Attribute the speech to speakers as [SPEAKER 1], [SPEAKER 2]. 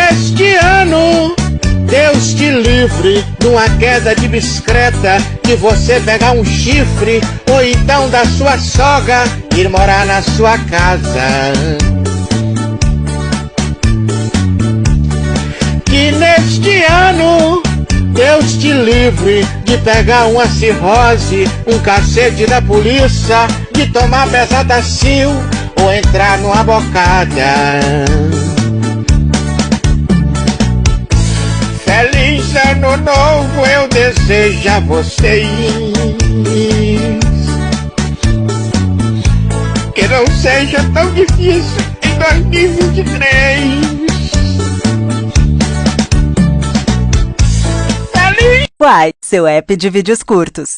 [SPEAKER 1] neste ano Deus te livre numa queda de bicicleta, de você pegar um chifre ou então da sua sogra ir morar na sua casa. Que neste ano Deus te livre de pegar uma cirrose, um cacete da polícia, de tomar bezetacil ou entrar numa bocada. Feliz Ano Novo eu desejo a vocês, que não seja tão difícil em 2023.
[SPEAKER 2] Uai, seu app de vídeos curtos.